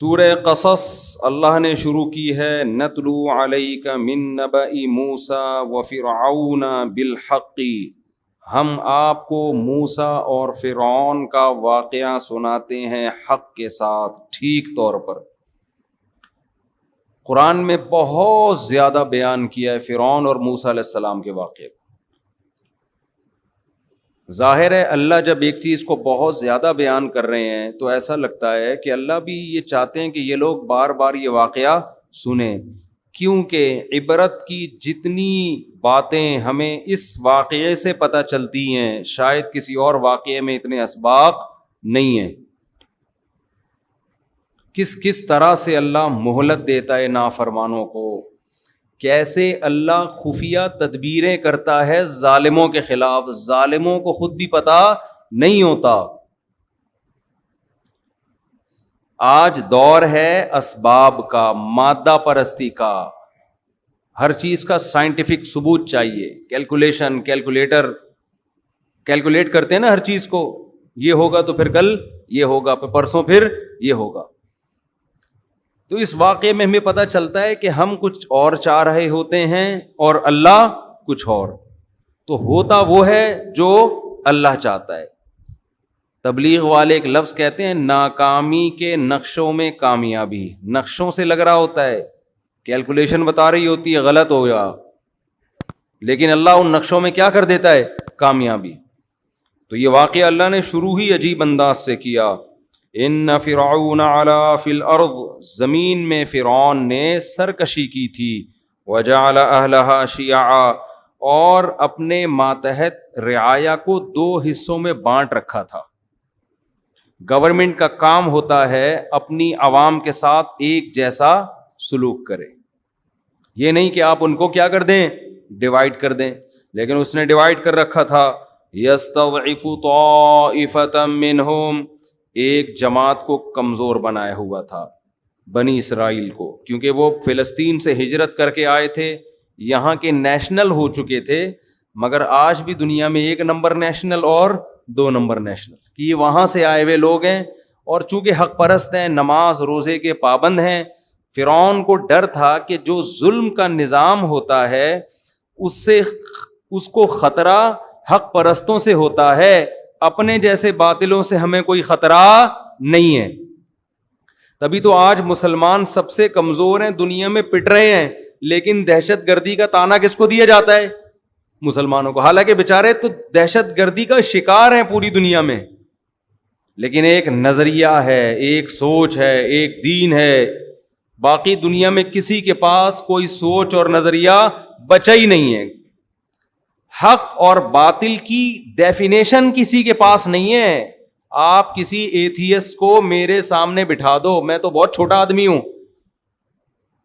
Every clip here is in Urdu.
سورہ قصص اللہ نے شروع کی ہے نتلو علیک من نبأ موسیٰ و فرعون بالحق، ہم آپ کو موسیٰ اور فرعون کا واقعہ سناتے ہیں حق کے ساتھ، ٹھیک طور پر۔ قرآن میں بہت زیادہ بیان کیا ہے فرعون اور موسیٰ علیہ السلام کے واقعے کو۔ ظاہر ہے اللہ جب ایک چیز کو بہت زیادہ بیان کر رہے ہیں تو ایسا لگتا ہے کہ اللہ بھی یہ چاہتے ہیں کہ یہ لوگ بار بار یہ واقعہ سنیں، کیونکہ عبرت کی جتنی باتیں ہمیں اس واقعے سے پتہ چلتی ہیں شاید کسی اور واقعے میں اتنے اسباق نہیں ہیں۔ کس طرح سے اللہ مہلت دیتا ہے نافرمانوں کو، کیسے اللہ خفیہ تدبیریں کرتا ہے ظالموں کے خلاف، ظالموں کو خود بھی پتہ نہیں ہوتا۔ آج دور ہے اسباب کا، مادہ پرستی کا، ہر چیز کا سائنٹیفک ثبوت چاہیے، کیلکولیشن، کیلکولیٹر، کیلکولیٹ کرتے ہیں نا ہر چیز کو، یہ ہوگا تو پھر کل یہ ہوگا، پھر پرسوں پھر یہ ہوگا۔ تو اس واقعے میں ہمیں پتہ چلتا ہے کہ ہم کچھ اور چاہ رہے ہوتے ہیں اور اللہ کچھ اور، تو ہوتا وہ ہے جو اللہ چاہتا ہے۔ تبلیغ والے ایک لفظ کہتے ہیں ناکامی کے نقشوں میں کامیابی، نقشوں سے لگ رہا ہوتا ہے، کیلکولیشن بتا رہی ہوتی ہے غلط ہو گیا، لیکن اللہ ان نقشوں میں کیا کر دیتا ہے؟ کامیابی۔ تو یہ واقعہ اللہ نے شروع ہی عجیب انداز سے کیا۔ ان فرعون علا فی الارض، زمین میں فرعون نے سرکشی کی تھی، وجعل اہلہا شیعا، اور اپنے ماتحت رعایا کو دو حصوں میں بانٹ رکھا تھا۔ گورنمنٹ کا کام ہوتا ہے اپنی عوام کے ساتھ ایک جیسا سلوک کرے، یہ نہیں کہ آپ ان کو کیا کر دیں؟ ڈیوائیڈ کر دیں، لیکن اس نے ڈیوائیڈ کر رکھا تھا۔ یستضعف طائفة منہم، ایک جماعت کو کمزور بنایا ہوا تھا، بنی اسرائیل کو، کیونکہ وہ فلسطین سے ہجرت کر کے آئے تھے، یہاں کے نیشنل ہو چکے تھے، مگر آج بھی دنیا میں ایک نمبر نیشنل اور دو نمبر نیشنل، کہ یہ وہاں سے آئے ہوئے لوگ ہیں، اور چونکہ حق پرست ہیں، نماز روزے کے پابند ہیں۔ فرعون کو ڈر تھا کہ جو ظلم کا نظام ہوتا ہے اس کو خطرہ حق پرستوں سے ہوتا ہے، اپنے جیسے باطلوں سے ہمیں کوئی خطرہ نہیں ہے۔ تبھی تو آج مسلمان سب سے کمزور ہیں، دنیا میں پٹ رہے ہیں، لیکن دہشت گردی کا طعنہ کس کو دیا جاتا ہے؟ مسلمانوں کو، حالانکہ بیچارے تو دہشت گردی کا شکار ہیں پوری دنیا میں، لیکن ایک نظریہ ہے، ایک سوچ ہے، ایک دین ہے، باقی دنیا میں کسی کے پاس کوئی سوچ اور نظریہ بچا ہی نہیں ہے۔ حق اور باطل کی ڈیفینیشن کسی کے پاس نہیں ہے۔ آپ کسی ایتھیسٹ کو میرے سامنے بٹھا دو، میں تو بہت چھوٹا آدمی ہوں،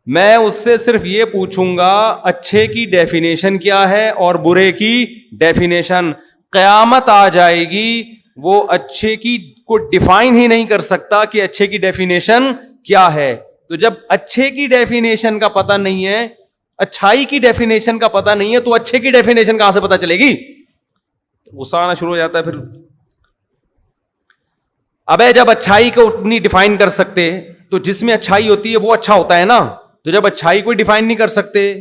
میں اس سے صرف یہ پوچھوں گا اچھے کی ڈیفینیشن کیا ہے اور برے کی ڈیفینیشن۔ قیامت آ جائے گی، وہ اچھے کی کو ڈیفائن ہی نہیں کر سکتا کہ اچھے کی ڈیفینیشن کیا ہے۔ تو جب اچھے کی ڈیفینیشن کا پتہ نہیں ہے، اچھائی کی ڈیفینیشن کا پتہ نہیں ہے، تو اچھے کی ڈیفینیشن کہاں سے پتہ چلے گی؟ غصہ آنا شروع ہو جاتا ہے پھر۔ ابے جب اچھائی کو نہیں ڈیفائن کر سکتے تو جس میں اچھائی ہوتی ہے وہ اچھا ہوتا ہے نا، تو جب اچھائی کو ڈیفائن نہیں کر سکتے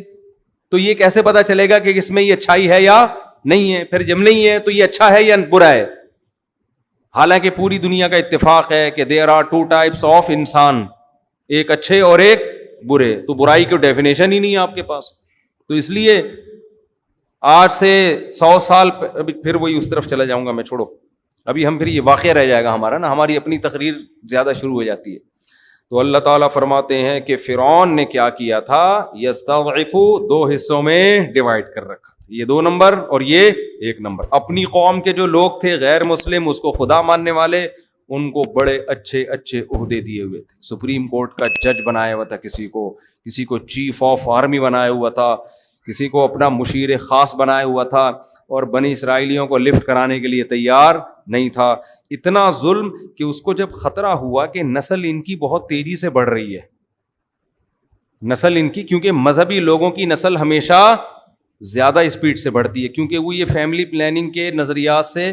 تو یہ کیسے پتہ چلے گا کہ اس میں یہ اچھائی ہے یا نہیں ہے؟ پھر جب نہیں ہے تو یہ اچھا ہے یا برا ہے؟ حالانکہ پوری دنیا کا اتفاق ہے کہ there are two types of انسان، ایک اچھے اور ایک برے، تو برائی کی ڈیفینیشن ہی نہیں ہے آپ کے پاس۔ تو اس لیے آج سے 100 سال پھر وہی اس طرف چلا جاؤں گا میں، چھوڑو ابھی ہم، پھر یہ واقعہ رہ جائے گا ہمارا نا، ہماری اپنی تقریر زیادہ شروع ہو جاتی ہے۔ تو اللہ تعالیٰ فرماتے ہیں کہ فرعون نے کیا کیا تھا؟ یستضعف، دو حصوں میں ڈیوائڈ کر رکھا، یہ 2 نمبر اور یہ 1 نمبر۔ اپنی قوم کے جو لوگ تھے غیر مسلم، اس کو خدا ماننے والے، ان کو بڑے اچھے عہدے دیے ہوئے تھے، سپریم کورٹ کا جج بنایا ہوا تھا، کسی کو چیف آف آرمی بنایا ہوا تھا، کسی کو اپنا مشیر خاص بنایا ہوا تھا، اور بنی اسرائیلیوں کو لفٹ کرانے کے لیے تیار نہیں تھا۔ اتنا ظلم کہ اس کو جب خطرہ ہوا کہ نسل ان کی بہت تیزی سے بڑھ رہی ہے، نسل ان کی، کیونکہ مذہبی لوگوں کی نسل ہمیشہ زیادہ اسپیڈ سے بڑھتی ہے، کیونکہ وہ یہ فیملی پلاننگ کے نظریات سے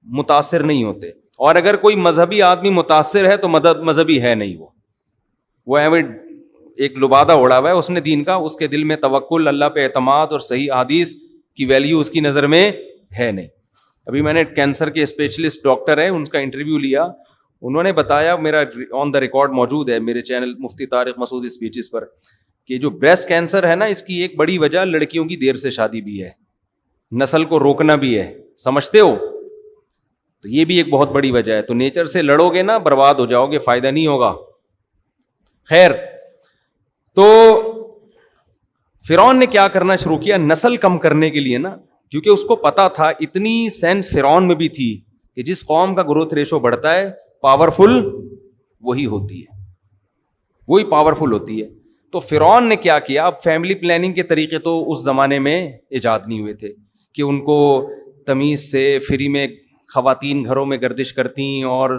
متاثر نہیں ہوتے، اور اگر کوئی مذہبی آدمی متاثر ہے تو مذہبی ہے نہیں وہ، وہ ایک لبادہ اڑا ہوا ہے اس نے دین کا, اس کے دل میں توکل, اللہ پہ اعتماد اور صحیح حدیث کی ویلیو اس کی نظر میں ہے نہیں. ابھی میں نے کینسر کے اسپیشلسٹ ڈاکٹر ہیں ان کا انٹرویو لیا, انہوں نے بتایا, میرا آن دا ریکارڈ موجود ہے میرے چینل مفتی طارق مسعود اسپیچز پر, کہ جو بریسٹ کینسر ہے نا اس کی ایک بڑی وجہ لڑکیوں کی دیر سے شادی بھی ہے, نسل کو روکنا بھی ہے, سمجھتے ہو؟ تو یہ بھی ایک بہت بڑی وجہ ہے. تو نیچر سے لڑو گے نا برباد ہو جاؤ گے, فائدہ نہیں ہوگا. خیر, تو فرعون نے کیا کرنا شروع کیا نسل کم کرنے کے لیے نا, کیونکہ اس کو پتا تھا, اتنی سینس فرعون میں بھی تھی کہ جس قوم کا گروتھ ریشو بڑھتا ہے پاورفل وہی ہوتی ہے, وہی پاورفل ہوتی ہے. تو فرعون نے کیا کیا, اب فیملی پلاننگ کے طریقے تو اس زمانے میں ایجاد نہیں ہوئے تھے کہ ان کو تمیز سے فری میں خواتین گھروں میں گردش کرتیں اور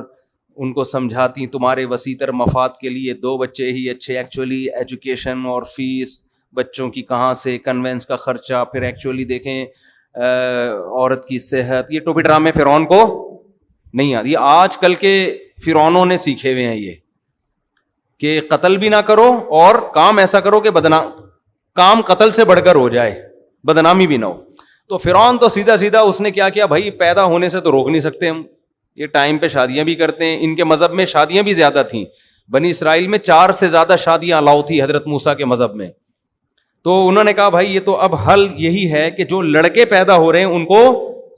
ان کو سمجھاتی تمہارے وسیع تر مفاد کے لیے 2 بچے ہی اچھے. ایکچولی ایجوکیشن اور فیس بچوں کی کہاں سے, کنوینس کا خرچہ, پھر ایکچولی دیکھیں عورت کی صحت, یہ ٹوپی ڈرامے فرعون کو نہیں آتی. آج کل کے فرعونوں نے سیکھے ہوئے ہیں یہ کہ قتل بھی نہ کرو اور کام ایسا کرو کہ کام قتل سے بڑھ کر ہو جائے, بدنامی بھی نہ ہو. تو فرعون تو سیدھا اس نے کیا کیا, بھائی پیدا ہونے سے تو روک نہیں سکتے ہم, یہ ٹائم پہ شادیاں بھی کرتے ہیں. ان کے مذہب میں شادیاں بھی زیادہ تھیں, بنی اسرائیل میں 4 سے زیادہ شادیاں الاؤ تھی حضرت موسیٰ کے مذہب میں. تو انہوں نے کہا بھائی یہ تو اب حل یہی ہے کہ جو لڑکے پیدا ہو رہے ہیں ان کو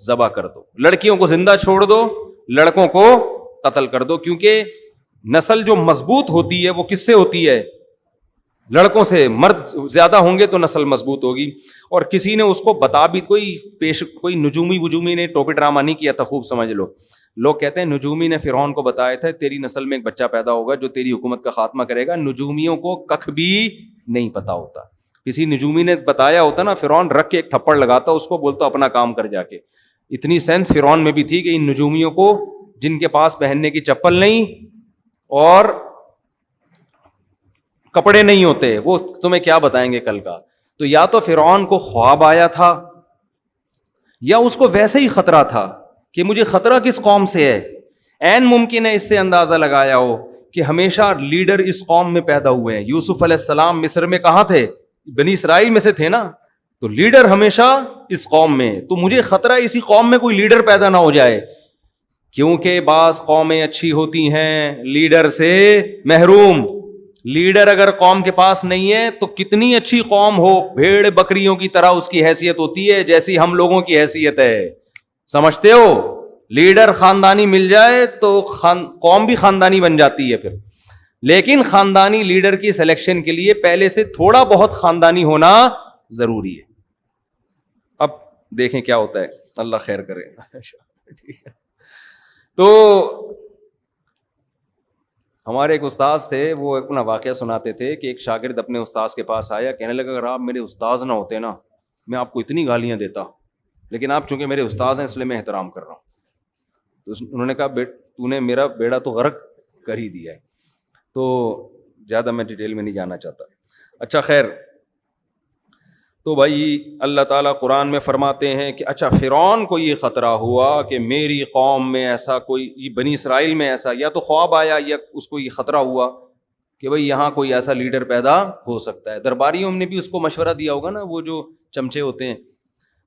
ذبح کر دو, لڑکیوں کو زندہ چھوڑ دو, لڑکوں کو قتل کر دو, کیونکہ نسل جو مضبوط ہوتی ہے وہ کس سے ہوتی ہے, لڑکوں سے. مرد زیادہ ہوں گے تو نسل مضبوط ہوگی. اور کسی نے اس کو بتا بھی, کوئی نجومی نے ٹوپی ڈرامہ نہیں کیا تھا, خوب سمجھ لو. لوگ کہتے ہیں نجومی نے فرعون کو بتایا تھا تیری نسل میں ایک بچہ پیدا ہوگا جو تیری حکومت کا خاتمہ کرے گا. نجومیوں کو ککھ بھی نہیں پتا ہوتا. کسی نجومی نے بتایا ہوتا نا, فرعون رکھ کے ایک تھپڑ لگاتا, اس کو بولتا اپنا کام کر جا کے. اتنی سینس فرعون میں بھی تھی کہ ان نجومیوں کو, جن کے پاس پہننے کی چپل نہیں اور کپڑے نہیں ہوتے, وہ تمہیں کیا بتائیں گے کل کا. تو یا تو فرعون کو خواب آیا تھا یا اس کو ویسے ہی خطرہ تھا کہ مجھے خطرہ کس قوم سے ہے. عین ممکن ہے اس سے اندازہ لگایا ہو کہ ہمیشہ لیڈر اس قوم میں پیدا ہوئے ہیں. یوسف علیہ السلام مصر میں کہاں تھے, بنی اسرائیل میں سے تھے نا, تو لیڈر ہمیشہ اس قوم میں. تو مجھے خطرہ اسی قوم میں کوئی لیڈر پیدا نہ ہو جائے, کیونکہ بعض قومیں اچھی ہوتی ہیں لیڈر سے محروم. لیڈر اگر قوم کے پاس نہیں ہے تو کتنی اچھی قوم ہو, بھیڑ بکریوں کی طرح اس کی حیثیت ہوتی ہے جیسی ہم لوگوں کی حیثیت ہے. سمجھتے ہو؟ لیڈر خاندانی مل جائے تو قوم بھی خاندانی بن جاتی ہے پھر. لیکن خاندانی لیڈر کی سلیکشن کے لیے پہلے سے تھوڑا بہت خاندانی ہونا ضروری ہے. اب دیکھیں کیا ہوتا ہے, اللہ خیر کرے. ٹھیک ہے, تو ہمارے ایک استاذ تھے, وہ اپنا واقعہ سناتے تھے کہ ایک شاگرد اپنے استاذ کے پاس آیا, کہنے لگا اگر آپ میرے استاذ نہ ہوتے نا میں آپ کو اتنی گالیاں دیتا, لیکن آپ چونکہ میرے استاذ ہیں اس لیے میں احترام کر رہا ہوں. تو انہوں نے کہا تو نے میرا بیڑا تو غرق کر ہی دیا ہے. تو زیادہ میں ڈیٹیل میں نہیں جانا چاہتا. اچھا خیر, تو بھائی اللہ تعالیٰ قرآن میں فرماتے ہیں کہ اچھا فرعون کو یہ خطرہ ہوا کہ میری قوم میں ایسا کوئی, بنی اسرائیل میں ایسا, یا تو خواب آیا یا اس کو یہ خطرہ ہوا کہ بھائی یہاں کوئی ایسا لیڈر پیدا ہو سکتا ہے. درباریوں نے بھی اس کو مشورہ دیا ہوگا نا, وہ جو چمچے ہوتے ہیں.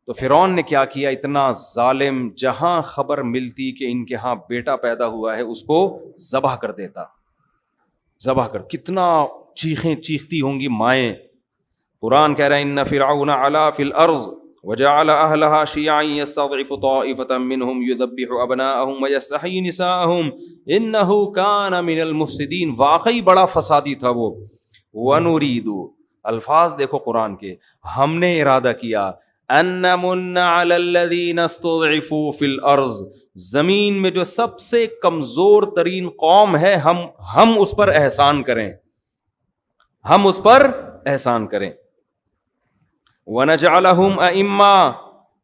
تو فرعون نے کیا کیا, اتنا ظالم, جہاں خبر ملتی کہ ان کے ہاں بیٹا پیدا ہوا ہے اس کو ذبح کر دیتا. ذبح کر, کتنا چیخیں چیختی ہوں گی مائیں. قرآن کہہ رہا ہے ان فرعون علا فی الارض وجعل اہلها شیعا یستضعف طائفة منهم یذبح ابناءهم ویستحیی نساءهم انہ کان من المفسدین. واقعی بڑا فسادی تھا وہ. ونرید, الفاظ دیکھو قرآن کے, ہم نے ارادہ کیا ان نمن علی الذین استضعفوا فی الارض, زمین میں جو سب سے کمزور ترین قوم ہے ہم اس پر احسان کریں, ہم اس پر احسان کریں. وَنَجْعَلَهُمْ أَئِمَّةً,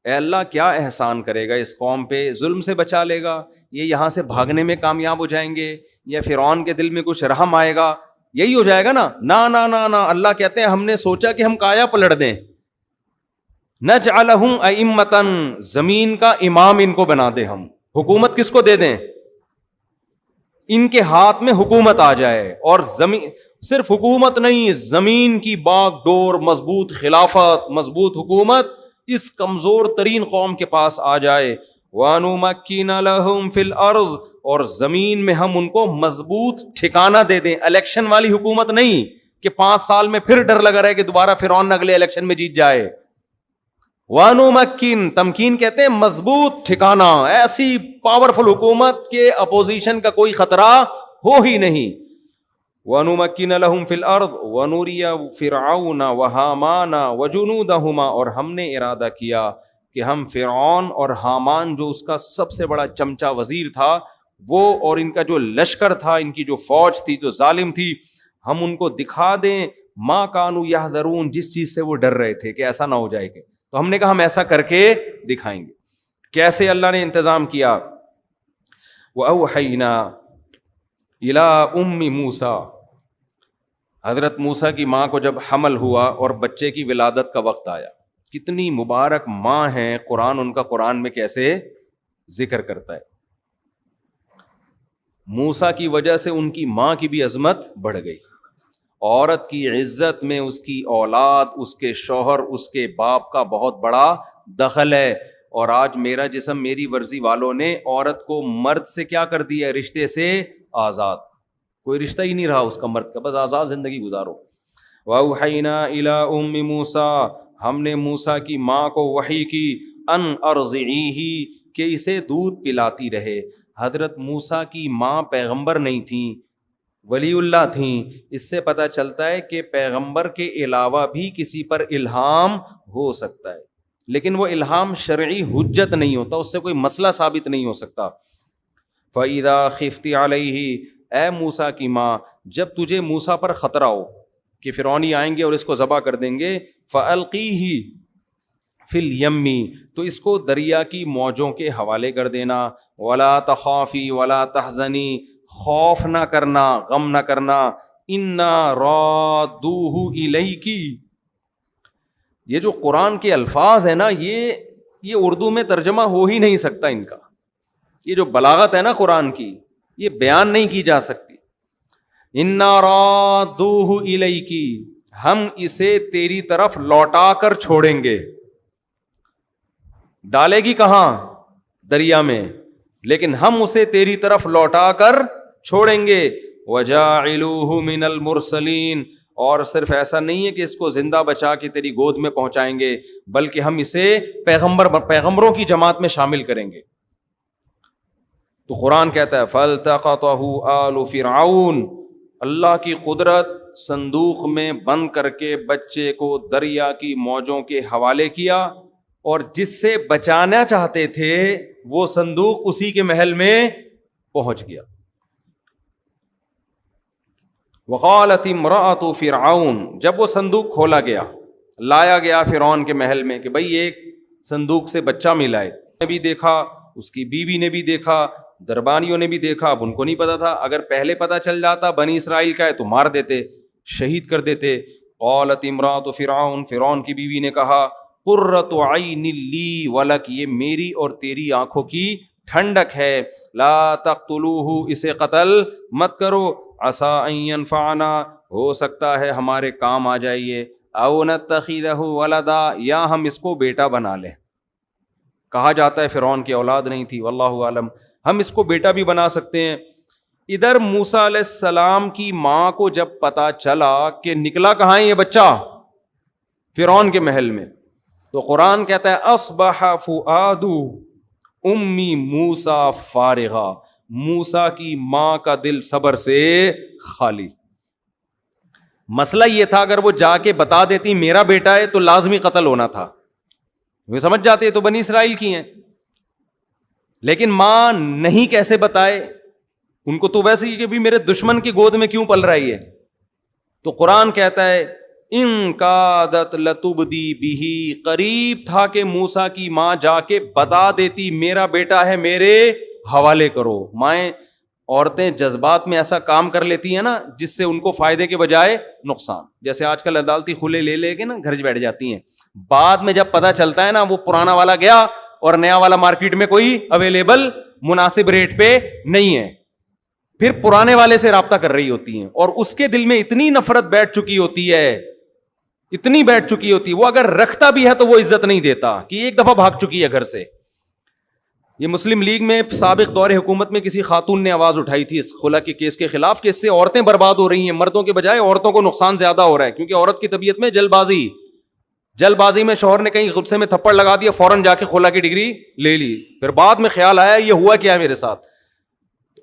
اے اللہ کیا احسان کرے گا اس قوم پہ, ظلم سے بچا لے گا, یہ یہاں سے بھاگنے میں کامیاب ہو جائیں گے, یا فرعون کے دل میں کچھ رحم آئے گا, یہی ہو جائے گا نا. نا نا نا, اللہ کہتے ہیں ہم نے سوچا کہ ہم کایا پلٹ دیں. نَجْعَلَهُمْ أَئِمَّةً, زمین کا امام ان کو بنا دیں, ہم حکومت کس کو دے دیں, ان کے ہاتھ میں حکومت آ جائے, اور زمین, صرف حکومت نہیں, زمین کی باغ ڈور, مضبوط خلافت, مضبوط حکومت اس کمزور ترین قوم کے پاس آ جائے. وَنُمَكِّنَ لَهُمْ فِي الْأَرْضِ, اور زمین میں ہم ان کو مضبوط ٹھکانہ دے دیں. الیکشن والی حکومت نہیں کہ 5 سال میں پھر ڈر لگا رہے کہ دوبارہ فرعون اگلے الیکشن میں جیت جائے. وَنُمَكِّنَ, تمکین کہتے ہیں مضبوط ٹھکانہ, ایسی پاورفل حکومت کے اپوزیشن کا کوئی خطرہ ہو ہی نہیں. وَنُمَكِّنَ لَهُمْ فِي الْأَرْضِ وَنُرِيَ فِرْعَوْنَ وَهَامَانَ وَجُنُودَهُمَا, اور ہم نے ارادہ کیا کہ ہم فرعون اور حامان جو اس کا سب سے بڑا چمچا وزیر تھا, وہ اور ان کا جو لشکر تھا, ان کی جو فوج تھی جو ظالم تھی, ہم ان کو دکھا دیں ما کانوا یحذرون, جس چیز سے وہ ڈر رہے تھے کہ ایسا نہ ہو جائے گا. تو ہم نے کہا ہم ایسا کر کے دکھائیں گے. کیسے اللہ نے انتظام کیا؟ وَأَوْحَيْنَا إِلَىٰ أُمِّ مُوسَىٰ, حضرت موسیٰ کی ماں کو جب حمل ہوا اور بچے کی ولادت کا وقت آیا, کتنی مبارک ماں ہیں, قرآن ان کا قرآن میں کیسے ذکر کرتا ہے. موسیٰ کی وجہ سے ان کی ماں کی بھی عظمت بڑھ گئی. عورت کی عزت میں اس کی اولاد, اس کے شوہر, اس کے باپ کا بہت بڑا دخل ہے. اور آج میرا جسم میری ورزی والوں نے عورت کو مرد سے کیا کر دیا ہے, رشتے سے آزاد. کوئی رشتہ ہی نہیں رہا اس کا مرد کا, بس آزاد زندگی گزارو. وَأَوْحَيْنَا إِلَىٰ أُمِّ مُوسَىٰ, ہم نے موسیٰ کی ماں کو وحی کی, ان ارضعیہ, کہ اسے دودھ پلاتی رہے. حضرت موسیٰ کی ماں پیغمبر نہیں تھیں, ولی اللہ تھیں. اس سے پتہ چلتا ہے کہ پیغمبر کے علاوہ بھی کسی پر الہام ہو سکتا ہے, لیکن وہ الہام شرعی حجت نہیں ہوتا, اس سے کوئی مسئلہ ثابت نہیں ہو سکتا. فَإِذَا خِفْتِ عَلَيْهِ, اے موسیٰ کی ماں, جب تجھے موسیٰ پر خطرہ ہو کہ فرعونی آئیں گے اور اس کو ذبح کر دیں گے, فَأَلْقِيهِ فِي الْيَمِّ, تو اس کو دریا کی موجوں کے حوالے کر دینا. وَلَا تَخَافِي وَلَا تَحْزَنِي, خوف نہ کرنا, غم نہ کرنا. اِنَّا رَادُّوهُ إِلَيْكِ, یہ جو قرآن کے الفاظ ہیں نا, یہ اردو میں ترجمہ ہو ہی نہیں سکتا ان کا. یہ جو بلاغت ہے نا قرآن کی, یہ بیان نہیں کی جا سکتی. اِنَّا رَادُّوهُ إِلَيْكِ, ہم اسے تیری طرف لوٹا کر چھوڑیں گے. ڈالے گی کہاں؟ دریا میں, لیکن ہم اسے تیری طرف لوٹا کر چھوڑیں گے. وَجَاعِلُوهُ مِنَ الْمُرْسَلِينَ, اور صرف ایسا نہیں ہے کہ اس کو زندہ بچا کے تیری گود میں پہنچائیں گے, بلکہ ہم اسے پیغمبروں کی جماعت میں شامل کریں گے. تو قرآن کہتا ہے فَالْتَقَطَهُ آلُ فِرْعَوْنَ, اللہ کی قدرت صندوق میں بند کر کے بچے کو دریا کی موجوں کے حوالے کیا, اور جس سے بچانا چاہتے تھے وہ صندوق اسی کے محل میں پہنچ گیا. وقالت امرأۃ فرعون, جب وہ صندوق کھولا گیا, لایا گیا فرعون کے محل میں کہ بھئی ایک صندوق سے بچہ ملا ہے, نے بھی دیکھا, اس کی بیوی نے بھی دیکھا, دربانیوں نے بھی دیکھا. اب ان کو نہیں پتا تھا, اگر پہلے پتا چل جاتا بنی اسرائیل کا ہے تو مار دیتے, شہید کر دیتے. قالت امرأۃ فرعون, فرعون کی بیوی نے کہا قرۃ عین لی ولک, یہ میری اور تیری آنکھوں کی ٹھنڈک ہے. لا تقتلوہ, اسے قتل مت کرو. عسیٰ ان ینفعنا, ہو سکتا ہے ہمارے کام آ جائیے. او نتخذہ ولدا, یا ہم اس کو بیٹا بنا لیں. کہا جاتا ہے فرعون کی اولاد نہیں تھی, واللہ عالم, ہم اس کو بیٹا بھی بنا سکتے ہیں. ادھر موسیٰ علیہ السلام کی ماں کو جب پتا چلا کہ نکلا کہاں ہے یہ بچہ, فرعون کے محل میں, تو قرآن کہتا ہے اصبح فؤاد امی موسیٰ فارغا, موسیٰ کی ماں کا دل صبر سے خالی. مسئلہ یہ تھا اگر وہ جا کے بتا دیتی میرا بیٹا ہے تو لازمی قتل ہونا تھا, وہ سمجھ جاتے تو بنی اسرائیل کی ہیں, لیکن ماں نہیں کیسے بتائے, ان کو تو ویسے ہی کہ بھی میرے دشمن کی گود میں کیوں پل رہی ہے. تو قرآن کہتا ہے ان کادت لتبدی بہی, قریب تھا کہ موسیٰ کی ماں جا کے بتا دیتی میرا بیٹا ہے میرے حوالے کرو. مائیں عورتیں جذبات میں ایسا کام کر لیتی ہیں نا جس سے ان کو فائدے کے بجائے نقصان. جیسے آج کل عدالتی کھلے لے کے نا گھر بیٹھ جاتی ہیں, بعد میں جب پتا چلتا ہے نا وہ پرانا والا گیا اور نیا والا مارکیٹ میں کوئی اویلیبل مناسب ریٹ پہ نہیں ہے, پھر پرانے والے سے رابطہ کر رہی ہوتی ہیں, اور اس کے دل میں اتنی نفرت بیٹھ چکی ہوتی ہے, اتنی بیٹھ چکی ہوتی ہے, وہ اگر رکھتا بھی ہے تو وہ عزت نہیں دیتا کہ ایک دفعہ بھاگ چکی ہے گھر سے. یہ مسلم لیگ میں سابق دور حکومت میں کسی خاتون نے آواز اٹھائی تھی اس خلا کے کیس کے خلاف کہ اس سے عورتیں برباد ہو رہی ہیں, مردوں کے بجائے عورتوں کو نقصان زیادہ ہو رہا ہے, کیونکہ عورت کی طبیعت میں جلد بازی میں شوہر نے کہیں غصے میں تھپڑ لگا دیا, فوراً جا کے خلا کی ڈگری لے لی, پھر بعد میں خیال آیا یہ ہوا کیا میرے ساتھ.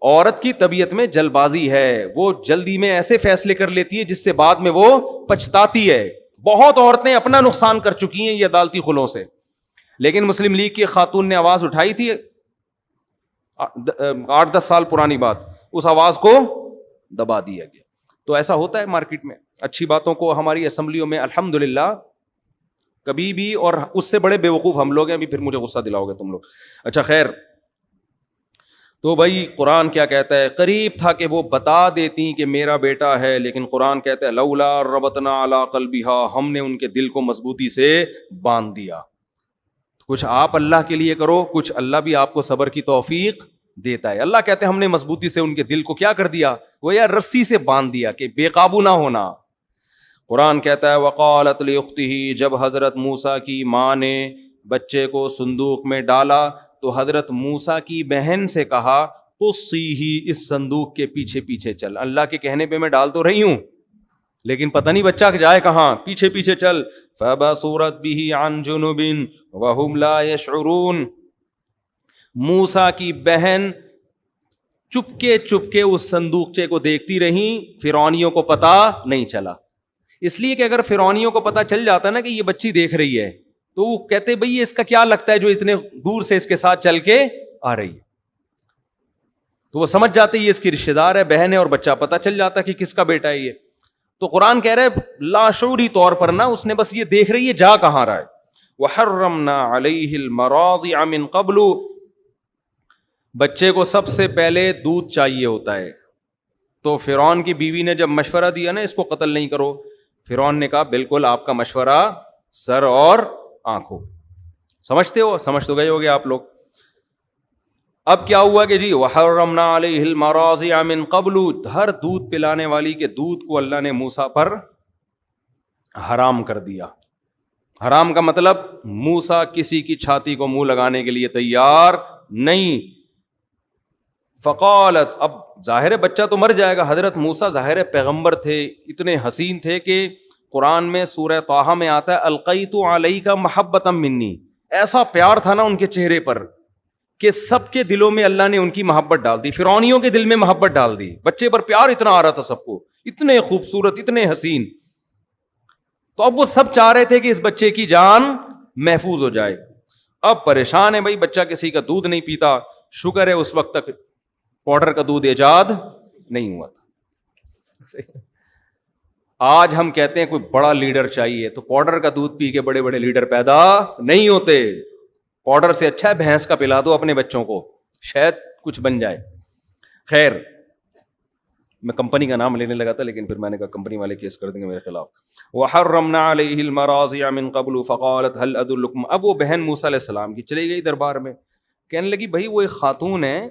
عورت کی طبیعت میں جلد بازی ہے, وہ جلدی میں ایسے فیصلے کر لیتی ہے جس سے بعد میں وہ پچھتاتی ہے. بہت عورتیں اپنا نقصان کر چکی ہیں یہ عدالتی خلوں سے. لیکن مسلم لیگ کی خاتون نے آواز اٹھائی تھی 8-10 سال پرانی بات, اس آواز کو دبا دیا گیا. تو ایسا ہوتا ہے مارکیٹ میں, اچھی باتوں کو ہماری اسمبلیوں میں الحمدللہ کبھی بھی, اور اس سے بڑے بے وقوف ہم لوگ ہیں, ابھی پھر مجھے غصہ دلاؤ گے تم لوگ. اچھا خیر, تو بھائی قرآن کیا کہتا ہے, قریب تھا کہ وہ بتا دیتی کہ میرا بیٹا ہے, لیکن قرآن کہتا ہے لولا ربطنا علی قلبہا, ہم نے ان کے دل کو مضبوطی سے باندھ دیا. کچھ آپ اللہ کے لیے کرو, کچھ اللہ بھی آپ کو صبر کی توفیق دیتا ہے. اللہ کہتے ہیں ہم نے مضبوطی سے ان کے دل کو کیا کر دیا, وہ یا رسی سے باندھ دیا کہ بے قابو نہ ہونا. قرآن کہتا ہے وقالت لاختہ, جب حضرت موسیٰ کی ماں نے بچے کو صندوق میں ڈالا تو حضرت موسیٰ کی بہن سے کہا قصیہ, اس صندوق کے پیچھے پیچھے چل. اللہ کے کہنے پہ میں ڈال تو رہی ہوں لیکن پتہ نہیں بچہ جائے کہاں, پیچھے پیچھے چل. فبصرت به عن جنب وهم لا يشعرون, موسیٰ کی بہن چپکے اس صندوقچے کو دیکھتی رہیں, فرعونیوں کو پتا نہیں چلا. اس لیے کہ اگر فرعونیوں کو پتا چل جاتا نا کہ یہ بچی دیکھ رہی ہے تو وہ کہتے بھئی یہ اس کا کیا لگتا ہے جو اتنے دور سے اس کے ساتھ چل کے آ رہی ہے, تو وہ سمجھ جاتے یہ اس کی رشتہ دار ہے, بہن ہے, اور بچہ پتا چل جاتا کہ کس کا بیٹا ہے یہ. تو قرآن کہہ رہا ہے لاشعوری طور پر نا, اس نے بس یہ دیکھ رہی ہے جا کہاں رہا ہے. وحرمنا علیہ المراضع من قبل, بچے کو سب سے پہلے دودھ چاہیے ہوتا ہے. تو فرعون کی بیوی نے جب مشورہ دیا نا اس کو قتل نہیں کرو, فرعون نے کہا بالکل آپ کا مشورہ سر اور آنکھوں. سمجھتے ہو, سمجھ تو گئے ہوگے آپ لوگ. اب کیا ہوا کہ جی وحرمنا علیہ المراضع من قبل, ہر دودھ پلانے والی کے دودھ کو اللہ نے موسیٰ پر حرام کر دیا. حرام کا مطلب موسیٰ کسی کی چھاتی کو منہ لگانے کے لیے تیار نہیں. فقالت, اب ظاہر بچہ تو مر جائے گا. حضرت موسیٰ ظاہر پیغمبر تھے, اتنے حسین تھے کہ قرآن میں سورہ طٰہٰ میں آتا ہے القیت علیک محبۃ منی, ایسا پیار تھا نا ان کے چہرے پر کہ سب کے دلوں میں اللہ نے ان کی محبت ڈال دی, فرعونیوں کے دل میں محبت ڈال دی. بچے پر پیار اتنا آ رہا تھا سب کو, اتنے خوبصورت, اتنے حسین. تو اب وہ سب چاہ رہے تھے کہ اس بچے کی جان محفوظ ہو جائے. اب پریشان ہے بھائی, بچہ کسی کا دودھ نہیں پیتا. شکر ہے اس وقت تک پاؤڈر کا دودھ ایجاد نہیں ہوا تھا. آج ہم کہتے ہیں کوئی بڑا لیڈر چاہیے تو پاؤڈر کا دودھ پی کے بڑے بڑے لیڈر پیدا نہیں ہوتے. پاؤڈر سے اچھا ہے بھینس کا پلا دو اپنے بچوں کو, شاید کچھ بن جائے. خیر, میں کمپنی کا نام لینے لگا تھا لیکن پھر میں نے کہا کمپنی والے کیس کر دیں گے میرے خلاف. وحرمنا علیہ المراضع من قبل فقالت هل ادلکم, اب وہ بہن موسیٰ علیہ السلام کی چلی گئی دربار میں, کہنے لگی بھائی وہ ایک خاتون ہے,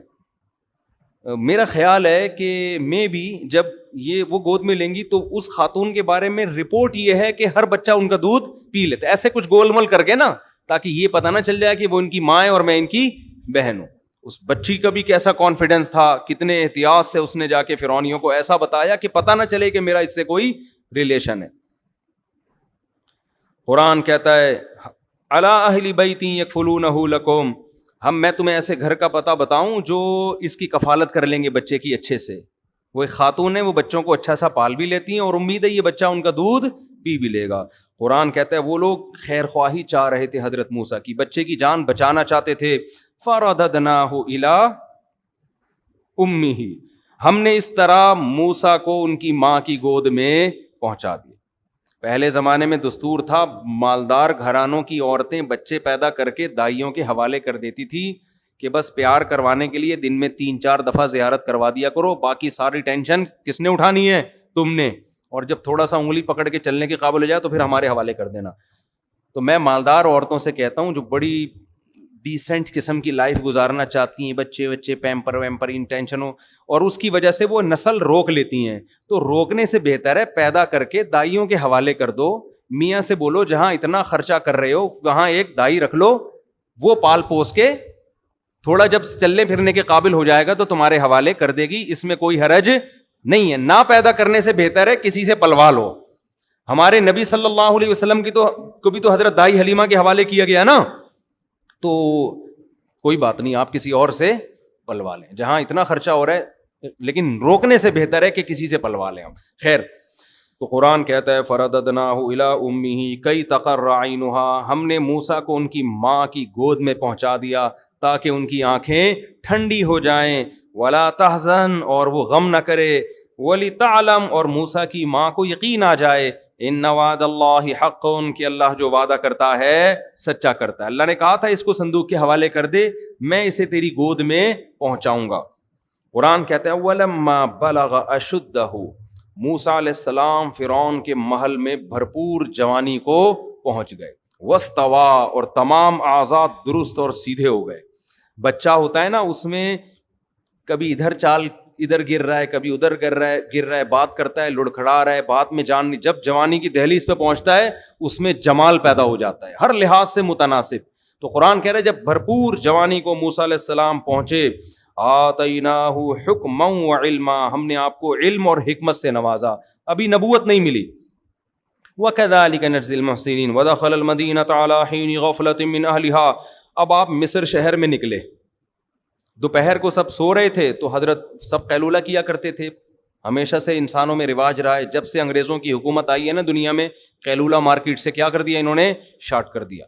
میرا خیال ہے کہ میں بھی جب یہ وہ گود میں لیں گی تو اس خاتون کے بارے میں رپورٹ یہ ہے کہ ہر بچہ ان کا دودھ پی لیتا ہے, ایسے کچھ گول مول کر کے نا, تاکہ یہ پتہ نہ چل جائے کہ وہ ان کی ماں ہے اور میں ان کی بہن ہوں. اس بچی کا بھی کیسا کانفیڈنس تھا, کتنے احتیاط سے اس نے جا کے فرعونیوں کو ایسا بتایا کہ پتہ نہ چلے کہ میرا اس سے کوئی ریلیشن ہے. قرآن کہتا ہے علی اہل بیت یکفلونہ لکم, میں تمہیں ایسے گھر کا پتہ بتاؤں جو اس کی کفالت کر لیں گے بچے کی اچھے سے. وہ ایک خاتون ہے, وہ بچوں کو اچھا سا پال بھی لیتی ہیں اور امید ہے یہ بچہ ان کا دودھ پی بھی لے گا. قرآن کہتا ہے وہ لوگ خیر خواہی چاہ رہے تھے حضرت موسیٰ کی, بچے کی جان بچانا چاہتے تھے. فرددناہ الی امہ, ہم نے اس طرح موسیٰ کو ان کی ماں کی گود میں پہنچا دیا. پہلے زمانے میں دستور تھا, مالدار گھرانوں کی عورتیں بچے پیدا کر کے دائیوں کے حوالے کر دیتی تھی کہ بس پیار کروانے کے لیے دن میں 3-4 دفعہ زیارت کروا دیا کرو, باقی ساری ٹینشن کس نے اٹھانی ہے, تم نے, اور جب تھوڑا سا انگلی پکڑ کے چلنے کے قابل ہو جائے تو پھر ہمارے حوالے کر دینا. تو میں مالدار عورتوں سے کہتا ہوں جو بڑی ڈیسنٹ قسم کی لائف گزارنا چاہتی ہیں, بچے پیمپر ویمپر ان ٹینشنوں, اور اس کی وجہ سے وہ نسل روک لیتی ہیں. تو روکنے سے بہتر ہے پیدا کر کے دائیوں کے حوالے کر دو, میاں سے بولو جہاں اتنا خرچہ کر رہے ہو وہاں ایک دائی رکھ لو, وہ پال پوس کے تھوڑا جب چلنے پھرنے کے قابل ہو جائے گا تو تمہارے حوالے کر دے گی, اس میں کوئی حرج نہیں ہے. نہ پیدا کرنے سے بہتر ہے کسی سے پلوا لو. ہمارے نبی صلی اللہ علیہ وسلم کی کو بھی تو حضرت دائی حلیمہ کے حوالے کیا گیا نا, تو کوئی بات نہیں, آپ کسی اور سے پلوا لیں جہاں اتنا خرچہ ہو رہا ہے, لیکن روکنے سے بہتر ہے کہ کسی سے پلوا لیں ہم. خیر, تو قرآن کہتا ہے فرددناہ الی امہ کی تقر عینہا, ہم نے موسیٰ کو ان کی ماں کی گود میں پہنچا دیا تاکہ ان کی آنکھیں ٹھنڈی ہو جائیں, ولا تحزن, اور وہ غم نہ کرے, ولتعلم, اور موسیٰ کی ماں کو یقین آ جائے, ان وعد اللہ حق, کہ اللہ جو وعدہ کرتا ہے سچا کرتا ہے. اللہ نے کہا تھا اس کو صندوق کے حوالے کر دے, میں اسے تیری گود میں پہنچاؤں گا. قرآن کہتا ہے وَلَمَّا بَلَغَ أَشُدَّهُ, موسیٰ علیہ السلام فرعون کے محل میں بھرپور جوانی کو پہنچ گئے, وَاسْتَوَىٰ, اور تمام اعضاء درست اور سیدھے ہو گئے. بچہ ہوتا ہے نا, اس میں کبھی ادھر چال ادھر گر رہا ہے, کبھی ادھر گر رہا ہے, بات کرتا ہے, لڑکھڑا رہا ہے, بات میں جان نہیں. جب جوانی کی دہلیز پہ پہنچتا ہے اس میں جمال پیدا ہو جاتا ہے ہر لحاظ سے متناسب. تو قرآن کہہ رہا ہے جب بھرپور جوانی کو موسیٰ علیہ السلام پہنچے, آتیناہ حکما وعلما, ہم نے آپ کو علم اور حکمت سے نوازا, ابھی نبوت نہیں ملی. وَكَذَلِكَ نَجْزِي الْمُحْسِنِينَ وَدَخَلَ الْمَدِينَةَ عَلَىٰ حِينِ غَفْلَةٍ مِّنْ أَهْلِهَا. اب آپ مصر شہر میں نکلے, دوپہر کو سب سو رہے تھے تو حضرت سب قیلولہ کیا کرتے تھے. ہمیشہ سے انسانوں میں رواج رہا ہے, جب سے انگریزوں کی حکومت آئی ہے نا دنیا میں, قیلولہ مارکیٹ سے کیا کر دیا انہوں نے, شارٹ کر دیا.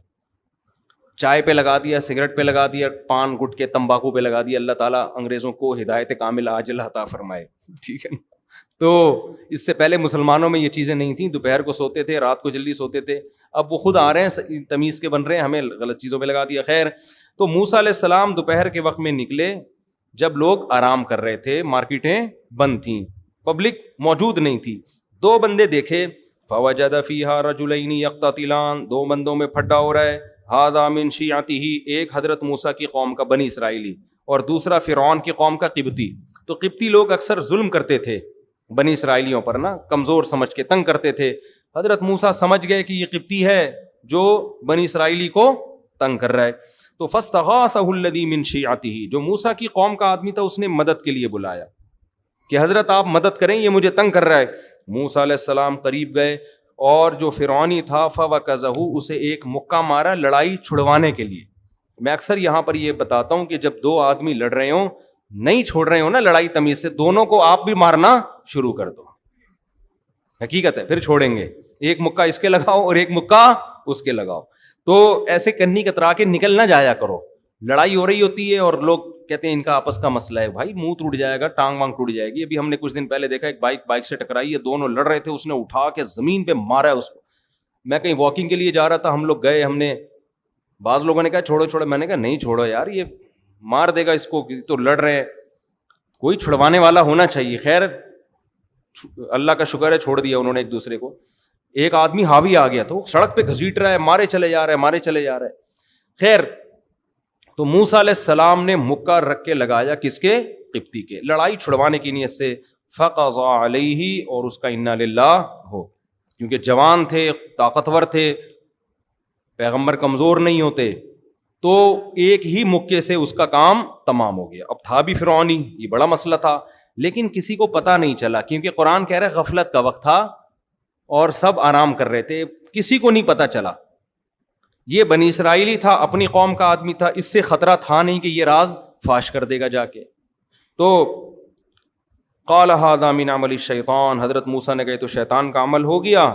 چائے پہ لگا دیا, سگریٹ پہ لگا دیا, پان گٹکے تمباکو پہ لگا دیا. اللہ تعالیٰ انگریزوں کو ہدایت کامل عاجلہ عطا فرمائے, ٹھیک ہے نا. تو اس سے پہلے مسلمانوں میں یہ چیزیں نہیں تھیں, دوپہر کو سوتے تھے, رات کو جلدی سوتے تھے. اب وہ خود آ رہے ہیں تمیز کے بن رہے ہیں, ہمیں غلط چیزوں پہ لگا دیا. خیر, تو موسیٰ علیہ السلام دوپہر کے وقت میں نکلے جب لوگ آرام کر رہے تھے, مارکیٹیں بند تھیں, پبلک موجود نہیں تھی. دو بندے دیکھے, فوجد فیہا رجلین یقتتلان, دو بندوں میں پھڈا ہو رہا ہے. ھذا من شیعتہ, ایک حضرت موسیٰ کی قوم کا بنی اسرائیلی, اور دوسرا فرعون کی قوم کا قبطی. تو قبطی لوگ اکثر ظلم کرتے تھے بنی اسرائیلیوں پر نا, کمزور سمجھ کے تنگ کرتے تھے. حضرت موسیٰ سمجھ گئے کہ یہ قبطی ہے جو بنی اسرائیلی کو تنگ کر رہا ہے. تو فاستغاثہ الذی من شیعتہ, جو موسیٰ کی قوم کا آدمی تھا اس نے مدد کے لیے بلایا کہ حضرت آپ مدد کریں, یہ مجھے تنگ کر رہا ہے. موسیٰ علیہ السلام قریب گئے اور جو فرعونی تھا فوکزہ, اسے ایک مکہ مارا لڑائی چھڑوانے کے لیے. میں اکثر یہاں پر یہ بتاتا ہوں کہ جب دو آدمی لڑ رہے ہوں, نہیں چھوڑ رہے ہوں نا لڑائی تمیز سے, دونوں کو آپ بھی مارنا شروع کر دو, حقیقت ہے, پھر چھوڑیں گے. ایک مکہ اس کے لگاؤ اور ایک مکہ اس کے لگاؤ. تو ایسے کنی کترا کے نکل نہ جایا کرو. لڑائی ہو رہی ہوتی ہے اور لوگ کہتے ہیں ان کا آپس کا مسئلہ ہے, بھائی منہ ٹوٹ جائے گا, ٹانگ وانگ ٹوٹ جائے گی. ابھی ہم نے کچھ دن پہلے دیکھا ایک بائک سے ٹکرائی ہے, دونوں لڑ رہے تھے, اس نے اٹھا کے زمین پہ مارا ہے اس کو. میں کہیں واکنگ کے لیے جا رہا تھا, ہم لوگ گئے, ہم نے, بعض لوگوں نے کہا چھوڑو, میں نے کہا نہیں چھوڑو یار, یہ مار دے گا اس کو, تو لڑ رہے ہیں, کوئی چھڑوانے والا ہونا چاہیے. خیر اللہ کا شکر ہے چھوڑ دیا انہوں نے ایک دوسرے کو. ایک آدمی حاوی آ گیا تو سڑک پہ گھسیٹ رہا ہے, مارے چلے جا رہا ہے. خیر, تو موسیٰ علیہ السلام نے مکہ رکھ کے لگایا کس کے, قبطی کے, لڑائی چھڑوانے کی نیت سے. فقضى علیہ, اور اس کا انا للہ ہو, کیونکہ جوان تھے, طاقتور تھے, پیغمبر کمزور نہیں ہوتے, تو ایک ہی مکے سے اس کا کام تمام ہو گیا. اب تھا بھی فرعونی, یہ بڑا مسئلہ تھا, لیکن کسی کو پتہ نہیں چلا, کیونکہ قرآن کہہ رہا ہے غفلت کا وقت تھا اور سب آرام کر رہے تھے, کسی کو نہیں پتہ چلا. یہ بنی اسرائیلی تھا, اپنی قوم کا آدمی تھا, اس سے خطرہ تھا نہیں کہ یہ راز فاش کر دے گا جا کے. تو قال ھذا من عمل الشیطان, حضرت موسیٰ نے کہے تو شیطان کا عمل ہو گیا,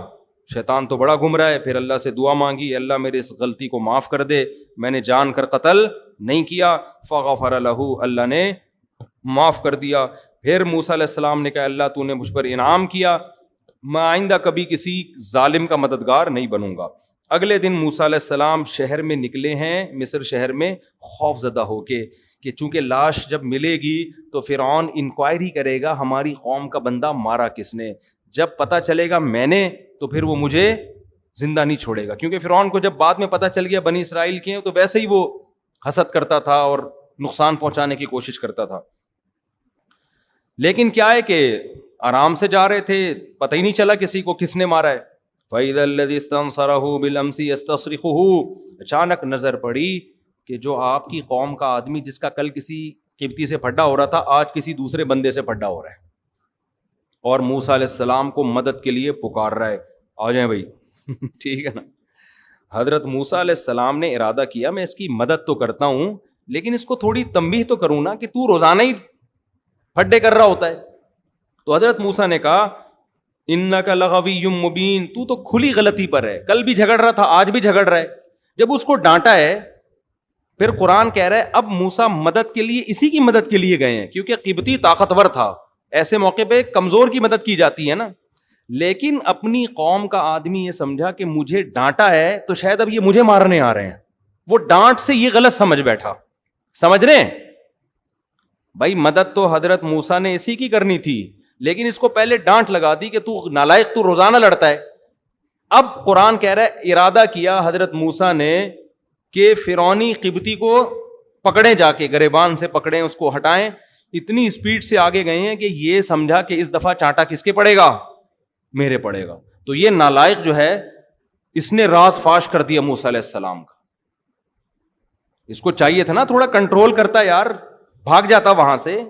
شیطان تو بڑا گم رہا ہے. پھر اللہ سے دعا مانگی, اللہ میرے اس غلطی کو معاف کر دے, میں نے جان کر قتل نہیں کیا. فغفر لہ, اللہ نے معاف کر دیا. پھر موسیٰ علیہ السلام نے کہا اللہ تو نے مجھ پر انعام کیا, میں آئندہ کبھی کسی ظالم کا مددگار نہیں بنوں گا. اگلے دن موسیٰ علیہ السلام شہر میں نکلے ہیں, مصر شہر میں, خوف زدہ ہو کے کہ چونکہ لاش جب ملے گی تو فرعون انکوائری کرے گا ہماری قوم کا بندہ مارا کس نے. جب پتہ چلے گا میں نے تو پھر وہ مجھے زندہ نہیں چھوڑے گا, کیونکہ فرعون کو جب بعد میں پتہ چل گیا بنی اسرائیل کے ہیں تو ویسے ہی وہ حسد کرتا تھا اور نقصان پہنچانے کی کوشش کرتا تھا. لیکن کیا ہے کہ آرام سے جا رہے تھے, پتہ ہی نہیں چلا کسی کو کس نے مارا ہے. فَإِذَا الَّذِي اسْتَنصَرَهُ بِالْأَمْسِ يَسْتَصْرِخُهُ, اچانک نظر پڑی کہ جو آپ کی قوم کا آدمی جس کا کل کسی قبطی سے پھڈا ہو رہا تھا, آج کسی دوسرے بندے سے پھڈا ہو رہا ہے, اور موسیٰ علیہ السلام کو مدد کے لیے پکار رہا ہے, آ جائیں بھائی. ٹھیک ہے نا. حضرت موسیٰ علیہ السلام نے ارادہ کیا میں اس کی مدد تو کرتا ہوں, لیکن اس کو تھوڑی تنبیہ تو کروں نا کہ تو روزانہ ہی پھڈے کر رہا ہوتا ہے. تو حضرت موسیٰ نے کہا انک لغوی مبین, تو کھلی غلطی پر ہے, کل بھی جھگڑ رہا تھا, آج بھی جھگڑ رہا ہے. جب اس کو ڈانٹا ہے, پھر قرآن کہہ رہا ہے اب موسیٰ مدد کے لیے اسی کی مدد کے لیے گئے ہیں, کیونکہ قبطی طاقتور تھا, ایسے موقع پہ کمزور کی مدد کی جاتی ہے نا. لیکن اپنی قوم کا آدمی یہ سمجھا کہ مجھے ڈانٹا ہے تو شاید اب یہ مجھے مارنے آ رہے ہیں, وہ ڈانٹ سے یہ غلط سمجھ بیٹھا. سمجھ رہے ہیں بھائی, مدد تو حضرت موسیٰ نے اسی کی کرنی تھی, لیکن اس کو پہلے ڈانٹ لگا دی کہ تو نالائق, تو روزانہ لڑتا ہے. اب قرآن کہہ رہا ہے ارادہ کیا حضرت موسیٰ نے کہ فرعونی قبطی کو پکڑیں, جا کے گریبان سے پکڑیں, اس کو ہٹائیں. اتنی اسپیڈ سے آگے گئے ہیں کہ یہ سمجھا کہ اس دفعہ چانٹا کس کے پڑے گا, میرے پڑے گا. تو یہ نالائق جو ہے اس نے راز فاش کر دیا موسیٰ علیہ السلام کا. اس کو چاہیے تھا نا تھوڑا کنٹرول کرتا یار, بھاگ جاتا وہاں سے.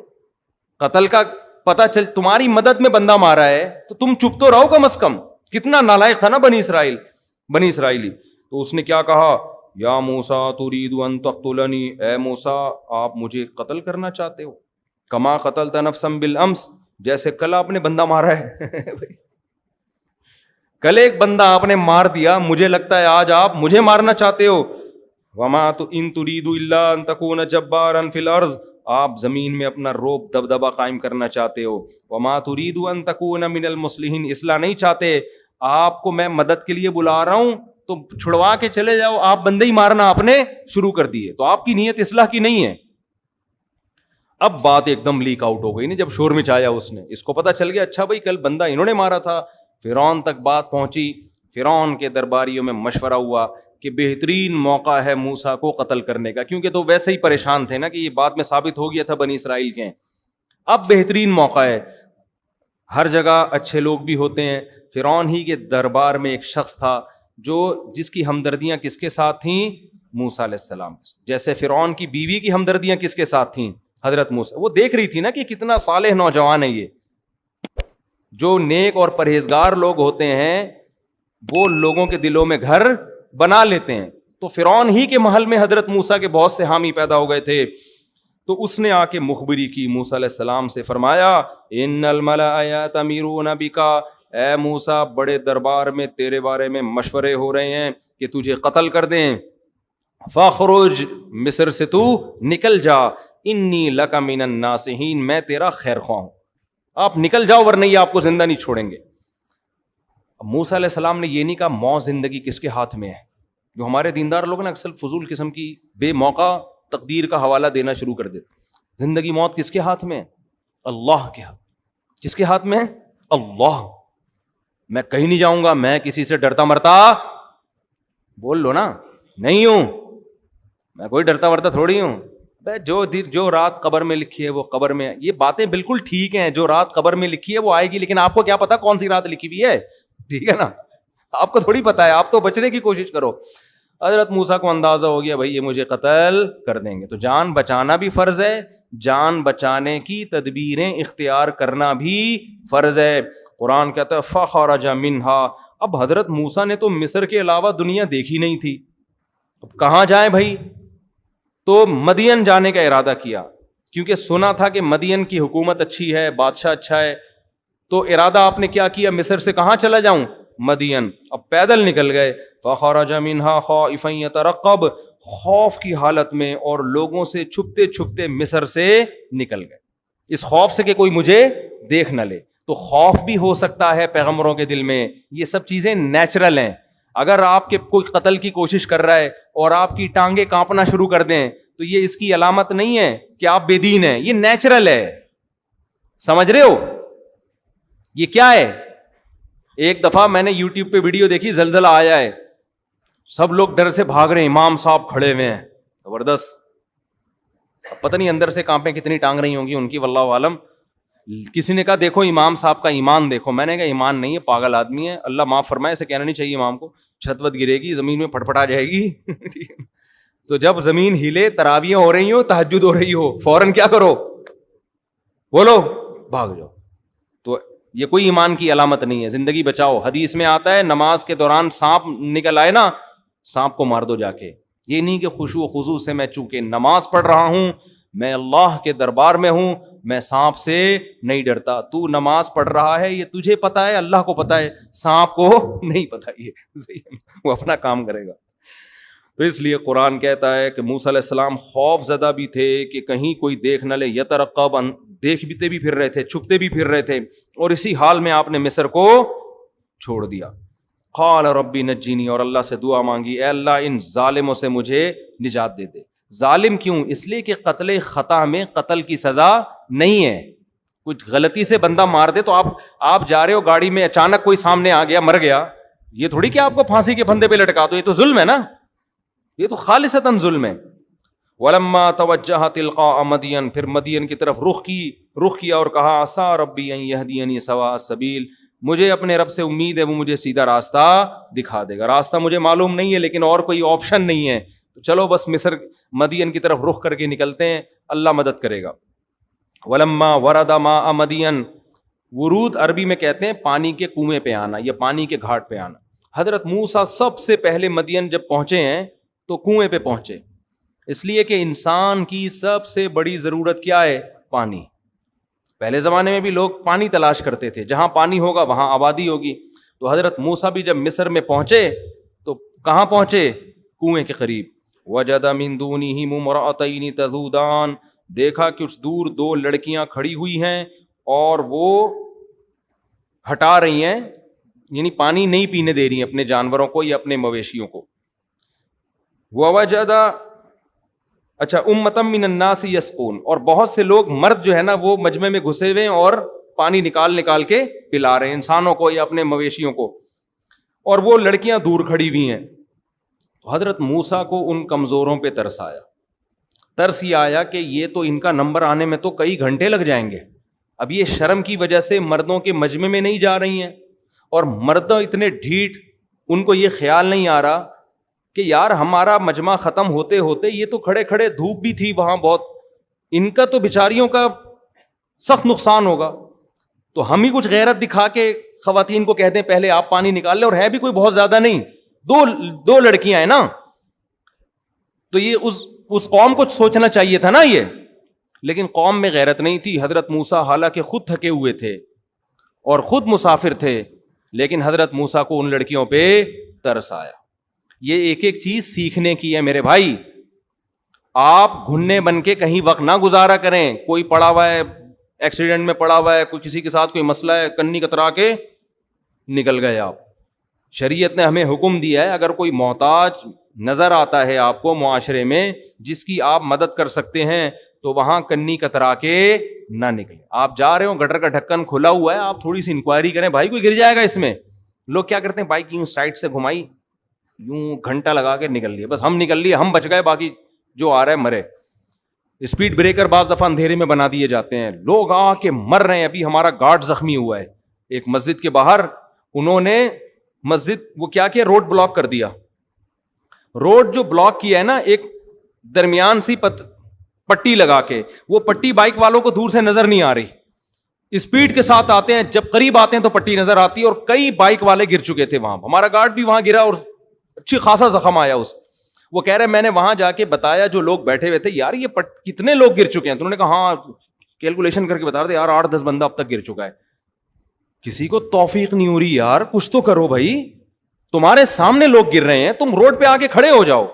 قتل کا پتا چل تمہاری مدد میں بندہ مارا ہے تو تم چپ تو رہو کم از کم. کتنا نالائق تھا نا بنی اسرائیلی. تو اس نے کیا کہا, یا موسیٰ ترید ان تقتلنی, اے موسیٰ آپ مجھے قتل کرنا چاہتے ہو, کما قتلت نفسا بالامس, جیسے کل آپ نے بندہ مارا ہے. کل ایک بندہ آپ نے مار دیا, مجھے لگتا ہے آج آپ مجھے مارنا چاہتے ہو. وما ان ترید الا ان تکون جبارا فی الارض, آپ زمین میں اپنا روب دبدبا قائم کرنا چاہتے ہو. وما ترید ان تکون من المصلحین, اصلاح نہیں چاہتے. آپ کو میں مدد کے لیے بلا رہا ہوں تو چھڑوا کے چلے جاؤ, آپ بندے ہی مارنا آپ نے شروع کر دیے. تو آپ کی نیت اصلاح کی نہیں ہے. اب بات ایک دم لیک آؤٹ ہو گئی نا, جب شور مچایا اس نے, اس کو پتا چل گیا اچھا بھائی کل بندہ انہوں نے مارا تھا. فرعون تک بات پہنچی, فرعون کے درباریوں میں مشورہ ہوا کہ بہترین موقع ہے موسیٰ کو قتل کرنے کا, کیونکہ تو ویسے ہی پریشان تھے نا کہ یہ بات میں ثابت ہو گیا تھا بنی اسرائیل کے. اب بہترین موقع ہے, ہر جگہ اچھے لوگ بھی ہوتے ہیں. فرعون ہی کے دربار میں ایک شخص تھا جس کی ہمدردیاں کس کے ساتھ تھیں, موسیٰ علیہ السلام کے ساتھ. جیسے فرعون کی بیوی کی ہمدردیاں کس کے ساتھ تھیں, حضرت موسیٰ. وہ دیکھ رہی تھی نا کہ کتنا صالح نوجوان ہے یہ. جو نیک اور پرہیزگار لوگ ہوتے ہیں وہ لوگوں کے دلوں میں گھر بنا لیتے ہیں. تو فرعون ہی کے محل میں حضرت موسیٰ کے بہت سے حامی پیدا ہو گئے تھے. تو اس نے آ کے مخبری کی موسیٰ علیہ السلام سے, فرمایا ان الملأ یأتمرون بک, اے موسیٰ بڑے دربار میں تیرے بارے میں مشورے ہو رہے ہیں کہ تجھے قتل کر دیں. فاخرج, مصر سے تو نکل جا, انی لک من الناصحین, میں تیرا خیر خواہ ہوں, آپ نکل جاؤ ورنہ یہ آپ کو زندہ نہیں چھوڑیں گے. اب موسیٰ علیہ السلام نے یہ نہیں کہا موت زندگی کس کے ہاتھ میں ہے. جو ہمارے دیندار لوگ نا اکثر فضول قسم کی بے موقع تقدیر کا حوالہ دینا شروع کر دیتے. زندگی موت کس کے ہاتھ میں ہے, اللہ کے ہاتھ. کس کے ہاتھ میں ہے, اللہ. میں کہیں نہیں جاؤں گا, میں کسی سے ڈرتا مرتا, بول لو نا, نہیں ہوں, میں کوئی ڈرتا مرتا تھوڑی ہوں. جو رات قبر میں لکھی ہے وہ قبر میں ہے. یہ باتیں بالکل ٹھیک ہیں, جو رات قبر میں لکھی ہے وہ آئے گی, لیکن آپ کو کیا پتا کون سی رات لکھی ہوئی ہے, ٹھیک ہے نا, آپ کو تھوڑی پتا ہے. آپ تو بچنے کی کوشش کرو. حضرت موسیٰ کو اندازہ ہو گیا بھائی یہ مجھے قتل کر دیں گے, تو جان بچانا بھی فرض ہے, جان بچانے کی تدبیریں اختیار کرنا بھی فرض ہے. قرآن کہتا ہے فخرج منہا. اب حضرت موسیٰ نے تو مصر کے علاوہ دنیا دیکھی نہیں تھی, اب کہاں جائیں بھائی. تو مدین جانے کا ارادہ کیا, کیونکہ سنا تھا کہ مدین کی حکومت اچھی ہے, بادشاہ اچھا ہے. تو ارادہ آپ نے کیا کیا, مصر سے کہاں چلا جاؤں, مدین. اب پیدل نکل گئے. فخرج منہا خائفا یترقب, خوف کی حالت میں اور لوگوں سے چھپتے چھپتے مصر سے نکل گئے, اس خوف سے کہ کوئی مجھے دیکھ نہ لے. تو خوف بھی ہو سکتا ہے پیغمبروں کے دل میں, یہ سب چیزیں نیچرل ہیں. اگر آپ کے کوئی قتل کی کوشش کر رہا ہے اور آپ کی ٹانگیں کانپنا شروع کر دیں تو یہ اس کی علامت نہیں ہے کہ آپ بے دین ہیں, یہ نیچرل ہے. سمجھ رہے ہو یہ کیا ہے. ایک دفعہ میں نے یوٹیوب پہ ویڈیو دیکھی, زلزلہ آیا ہے, سب لوگ ڈر سے بھاگ رہے ہیں, امام صاحب کھڑے ہوئے ہیں, زبردست, پتہ نہیں اندر سے کانپیں کتنی ٹانگ رہی ہوں گی ان کی، واللہ عالم. کسی نے کہا دیکھو امام صاحب کا ایمان دیکھو. میں نے کہا ایمان نہیں ہے، پاگل آدمی ہے، اللہ معاف فرمائے، اسے کہنا نہیں چاہیے امام کو. چھت وت گرے گی، زمین میں پھٹپٹا جائے گی. تو جب زمین ہلے، تراویاں ہو رہی ہو، تہجد ہو رہی ہو، فوراً کیا کرو؟ بولو، بھاگ جاؤ. تو یہ کوئی ایمان کی علامت نہیں ہے. زندگی بچاؤ. حدیث میں آتا ہے نماز کے دوران سانپ نکل آئے نا، سانپ کو مار دو جا کے. یہ نہیں کہ خشوع و خضوع سے میں چونکہ نماز پڑھ رہا ہوں، میں اللہ کے دربار میں ہوں، میں سانپ سے نہیں ڈرتا. تو نماز پڑھ رہا ہے، یہ تجھے پتا ہے، اللہ کو پتا ہے، سانپ کو نہیں پتا. یہ وہ اپنا کام کرے گا. تو اس لیے قرآن کہتا ہے کہ موسیٰ علیہ السلام خوف زدہ بھی تھے کہ کہیں کوئی دیکھ نہ لے. یترقب، دیکھتے بھی پھر رہے تھے، چھپتے بھی پھر رہے تھے، اور اسی حال میں آپ نے مصر کو چھوڑ دیا. قال ربی نجینی، اور اللہ سے دعا مانگی، اے اللہ ان ظالموں سے مجھے نجات دے دے. ظالم کیوں؟ اس لیے کہ قتل خطا میں قتل کی سزا نہیں ہے. کچھ غلطی سے بندہ مار دے تو آپ جا رہے ہو گاڑی میں، اچانک کوئی سامنے آ گیا، مر گیا، یہ تھوڑی کہ آپ کو پھانسی کے پھندے پہ لٹکا دو. یہ تو ظلم ہے نا، یہ تو خالصتاً ظلم ہے. ولما توجہ تلقاء مدین، پھر مدین کی طرف رخ کیا اور کہا عسیٰ ربی ان یہدینی سواء السبیل، مجھے اپنے رب سے امید ہے وہ مجھے سیدھا راستہ دکھا دے گا. راستہ مجھے معلوم نہیں ہے لیکن اور کوئی آپشن نہیں ہے، تو چلو بس مدین کی طرف رخ کر کے نکلتے ہیں، اللہ مدد کرے گا. ولما ورد ماء مدین، ورود عربی میں کہتے ہیں پانی کے کنویں پہ آنا یا پانی کے گھاٹ پہ آنا. حضرت موسیٰ سب سے پہلے مدین جب پہنچے ہیں تو کنویں پہ پہنچے، اس لیے کہ انسان کی سب سے بڑی ضرورت کیا ہے؟ پانی. پہلے زمانے میں بھی لوگ پانی تلاش کرتے تھے، جہاں پانی ہوگا وہاں آبادی ہوگی. تو حضرت موسیٰ بھی جب مصر میں پہنچے تو کہاں پہنچے؟ کنویں کے قریب. وجد من دونہم امرأتین تذودان، دیکھا کچھ دور دو لڑکیاں کھڑی ہوئی ہیں اور وہ ہٹا رہی ہیں، یعنی پانی نہیں پینے دے رہی ہیں اپنے جانوروں کو یا اپنے مویشیوں کو. ووجد، اچھا، امۃ من الناس یسقون، اور بہت سے لوگ مرد جو ہے نا وہ مجمع میں گھسے ہوئے اور پانی نکال کے پلا رہے ہیں انسانوں کو یا اپنے مویشیوں کو، اور وہ لڑکیاں دور کھڑی ہوئی ہیں. تو حضرت موسیٰ کو ان کمزوروں پہ ترس آیا. ترس یہ آیا کہ یہ تو ان کا نمبر آنے میں تو کئی گھنٹے لگ جائیں گے. اب یہ شرم کی وجہ سے مردوں کے مجمع میں نہیں جا رہی ہیں، اور مرد اتنے ڈھیٹ، ان کو یہ خیال نہیں آ رہا کہ یار ہمارا مجمع ختم ہوتے ہوتے یہ تو کھڑے کھڑے، دھوپ بھی تھی وہاں بہت، ان کا تو بیچاریوں کا سخت نقصان ہوگا. تو ہم ہی کچھ غیرت دکھا کے خواتین کو کہتے ہیں پہلے آپ پانی نکال لیں، اور ہے بھی کوئی بہت زیادہ نہیں، دو لڑکیاں ہیں نا. تو یہ اس قوم کو سوچنا چاہیے تھا نا یہ، لیکن قوم میں غیرت نہیں تھی. حضرت موسیٰ حالانکہ خود تھکے ہوئے تھے اور خود مسافر تھے، لیکن حضرت موسیٰ کو ان لڑکیوں پہ ترس آیا. یہ ایک ایک چیز سیکھنے کی ہے میرے بھائی. آپ گھننے بن کے کہیں وقت نہ گزارا کریں. کوئی پڑا ہوا ہے، ایکسیڈنٹ میں پڑا ہوا ہے، کوئی کسی کے ساتھ کوئی مسئلہ ہے، کنی کترا کے نکل گئے آپ. شریعت نے ہمیں حکم دیا ہے اگر کوئی محتاج نظر آتا ہے آپ کو معاشرے میں جس کی آپ مدد کر سکتے ہیں تو وہاں کنی کترا کے نہ نکلیں. آپ جا رہے ہو، گٹر کا ڈھکن کھلا ہوا ہے، آپ تھوڑی سی انکوائری کریں، بھائی کوئی گر جائے گا اس میں. لوگ کیا کرتے ہیں، بائک یوں سائڈ سے گھمائی، یوں گھنٹہ لگا کے نکل لیے، بس ہم نکل لیے، ہم بچ گئے، باقی جو آ رہا ہے مرے. اسپیڈ بریکر بعض دفعہ اندھیرے میں بنا دیے جاتے ہیں، لوگ آ کے مر رہے ہیں. ابھی ہمارا گارڈ زخمی ہوا ہے ایک مسجد کے باہر، انہوں نے مسجد وہ کیا روڈ بلاک کر دیا. روڈ جو بلاک کیا ہے نا، ایک درمیان سی پٹی لگا کے، وہ پٹی بائک والوں کو دور سے نظر نہیں آ رہی، اسپیڈ کے ساتھ آتے ہیں، جب قریب آتے ہیں تو پٹی نظر آتی ہے، اور کئی بائک والے گر چکے تھے وہاں. ہمارا گارڈ بھی وہاں گرا اور اچھی خاصا زخم آیا اس. وہ کہہ رہے میں نے وہاں جا کے بتایا جو لوگ بیٹھے ہوئے تھے، یار یہ کتنے لوگ گر چکے ہیں؟ تو انہوں نے کہا ہاں کیلکولیشن کر کے بتا رہے تھے، یار 8-10 بندہ اب تک گر چکا ہے. کسی کو توفیق نہیں ہو رہی، یار کچھ تو کرو بھائی، تمہارے سامنے لوگ گر رہے ہیں، تم روڈ پہ آ کے کھڑے ہو جاؤ.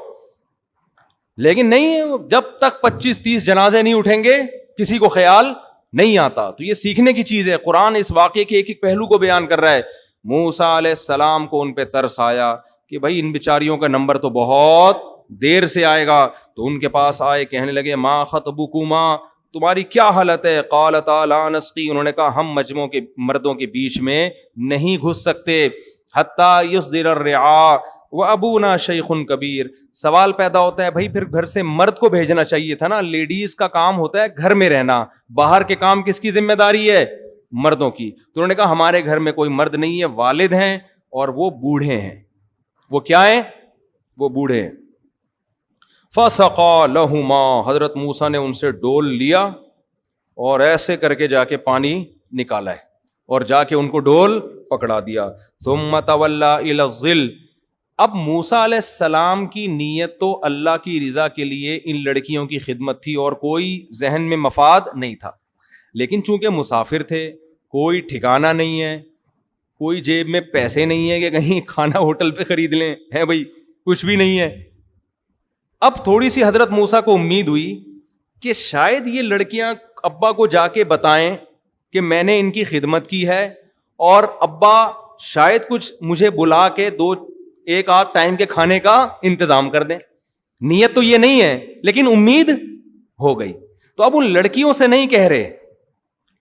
لیکن نہیں، جب تک 25-30 جنازے نہیں اٹھیں گے کسی کو خیال نہیں آتا. تو یہ سیکھنے کی چیز ہے. قرآن اس واقعے کے ایک ایک پہلو کو بیان کر رہا ہے. موسیٰ علیہ السلام کو ان پہ ترس آیا کہ بھائی ان بیچاریوں کا نمبر تو بہت دیر سے آئے گا. تو ان کے پاس آئے، کہنے لگے ما خطبکما، تمہاری کیا حالت ہے؟ قالتا لا نسقی، انہوں نے کہا ہم مجموعوں کے مردوں کے بیچ میں نہیں گھس سکتے، حتی یصدر الرعاء، وَأَبُونَا شَيْخٌ کبیر. سوال پیدا ہوتا ہے بھائی پھر گھر سے مرد کو بھیجنا چاہیے تھا نا, لیڈیز کا کام ہوتا ہے گھر میں رہنا, باہر کے کام کس کی ذمہ داری ہے؟ مردوں کی. تو انہوں نے کہا ہمارے گھر میں کوئی مرد نہیں ہے, والد ہیں اور وہ بوڑھے ہیں. وہ کیا ہیں؟ وہ بوڑھے ہیں. فَسَقَا لَهُمَا, حضرت موسیٰ نے ان سے ڈول لیا اور ایسے کر کے جا کے پانی نکالا ہے اور جا کے ان کو ڈول پکڑا دیا. ثُمَّ تَوَلَّىٰ إِلَى الظِّلِّ. اب موسیٰ علیہ السلام کی نیت تو اللہ کی رضا کے لیے ان لڑکیوں کی خدمت تھی اور کوئی ذہن میں مفاد نہیں تھا, لیکن چونکہ مسافر تھے, کوئی ٹھکانہ نہیں ہے, کوئی جیب میں پیسے نہیں ہے کہ کہیں کھانا ہوٹل پہ خرید لیں, ہے بھائی کچھ بھی نہیں ہے. اب تھوڑی سی حضرت موسیٰ کو امید ہوئی کہ شاید یہ لڑکیاں ابا کو جا کے بتائیں کہ میں نے ان کی خدمت کی ہے اور ابا شاید کچھ مجھے بلا کے ایک آدھ ٹائم کے کھانے کا انتظام کر دیں. نیت تو یہ نہیں ہے لیکن امید ہو گئی. تو اب ان لڑکیوں سے نہیں کہہ رہے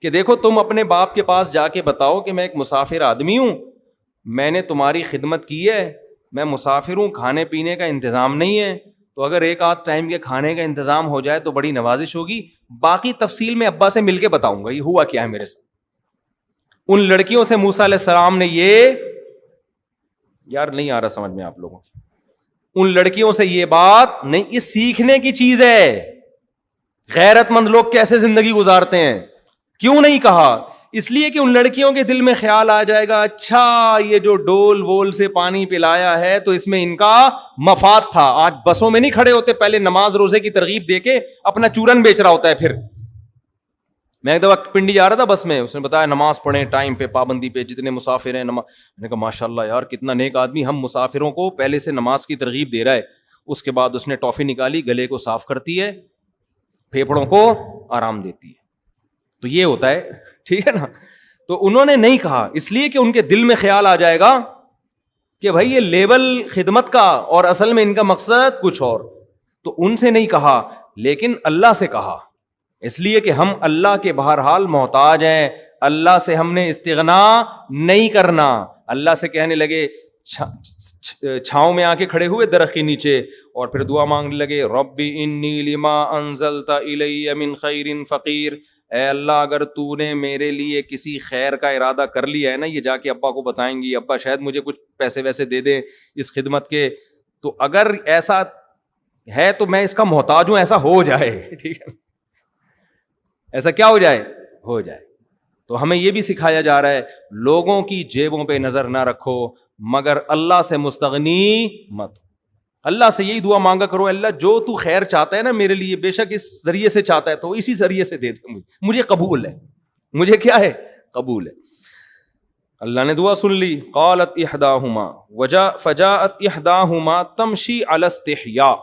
کہ دیکھو تم اپنے باپ کے پاس جا کے بتاؤ کہ میں ایک مسافر آدمی ہوں, میں نے تمہاری خدمت کی ہے, میں مسافر ہوں, کھانے پینے کا انتظام نہیں ہے, تو اگر ایک آدھ ٹائم کے کھانے کا انتظام ہو جائے تو بڑی نوازش ہوگی, باقی تفصیل میں ابا سے مل کے بتاؤں گا یہ ہوا کیا ہے میرے ساتھ. ان لڑکیوں سے موسیٰ علیہ السلام نے یہ, یار نہیں آ رہا سمجھ میں آپ لوگوں, ان لڑکیوں سے یہ بات نہیں, یہ سیکھنے کی چیز ہے. غیرت مند لوگ کیسے زندگی گزارتے ہیں, کیوں نہیں کہا؟ اس لیے کہ ان لڑکیوں کے دل میں خیال آ جائے گا اچھا یہ جو ڈول وول سے پانی پلایا ہے تو اس میں ان کا مفاد تھا. آج بسوں میں نہیں کھڑے ہوتے, پہلے نماز روزے کی ترغیب دے کے اپنا چورن بیچ رہا ہوتا ہے. پھر میں ایک دفعہ پنڈی جا رہا تھا بس میں, اس نے بتایا نماز پڑھیں ٹائم پہ, پابندی پہ, جتنے مسافر ہیں میں نے کہا ماشاء اللہ یار کتنا نیک آدمی, ہم مسافروں کو پہلے سے نماز کی ترغیب دے رہا ہے. اس کے بعد اس نے ٹافی نکالی, گلے کو صاف کرتی ہے, پھیپھڑوں کو آرام دیتی ہے. تو یہ ہوتا ہے, ٹھیک ہے نا. تو انہوں نے نہیں کہا اس لیے کہ ان کے دل میں خیال آ جائے گا کہ بھائی یہ لیبل خدمت کا اور اصل میں ان کا مقصد کچھ اور. تو ان سے نہیں کہا لیکن اللہ سے کہا, اس لیے کہ ہم اللہ کے بہرحال محتاج ہیں, اللہ سے ہم نے استغنا نہیں کرنا. اللہ سے کہنے لگے, چھاؤں میں آ کے کھڑے ہوئے درخت کے نیچے اور پھر دعا مانگنے لگے, ربی انی لما انزلت الی من خیر فقیر, اے اللہ اگر تو نے میرے لیے کسی خیر کا ارادہ کر لیا ہے نا, یہ جا کے ابا کو بتائیں گی, ابا شاید مجھے کچھ پیسے ویسے دے دیں اس خدمت کے, تو اگر ایسا ہے تو میں اس کا محتاج ہوں, ایسا ہو جائے, ٹھیک ہے, ایسا کیا ہو جائے, ہو جائے. تو ہمیں یہ بھی سکھایا جا رہا ہے لوگوں کی جیبوں پہ نظر نہ رکھو مگر اللہ سے مستغنی مت. اللہ سے یہی دعا مانگا کرو, اللہ جو تو خیر چاہتا ہے نا میرے لیے, بے شک اس ذریعے سے چاہتا ہے تو اسی ذریعے سے دے دے, مجھے قبول ہے, مجھے کیا ہے, قبول ہے. اللہ نے دعا سن لی. قالت احداہما فجاءت احداہما تمشی علی استحیاء.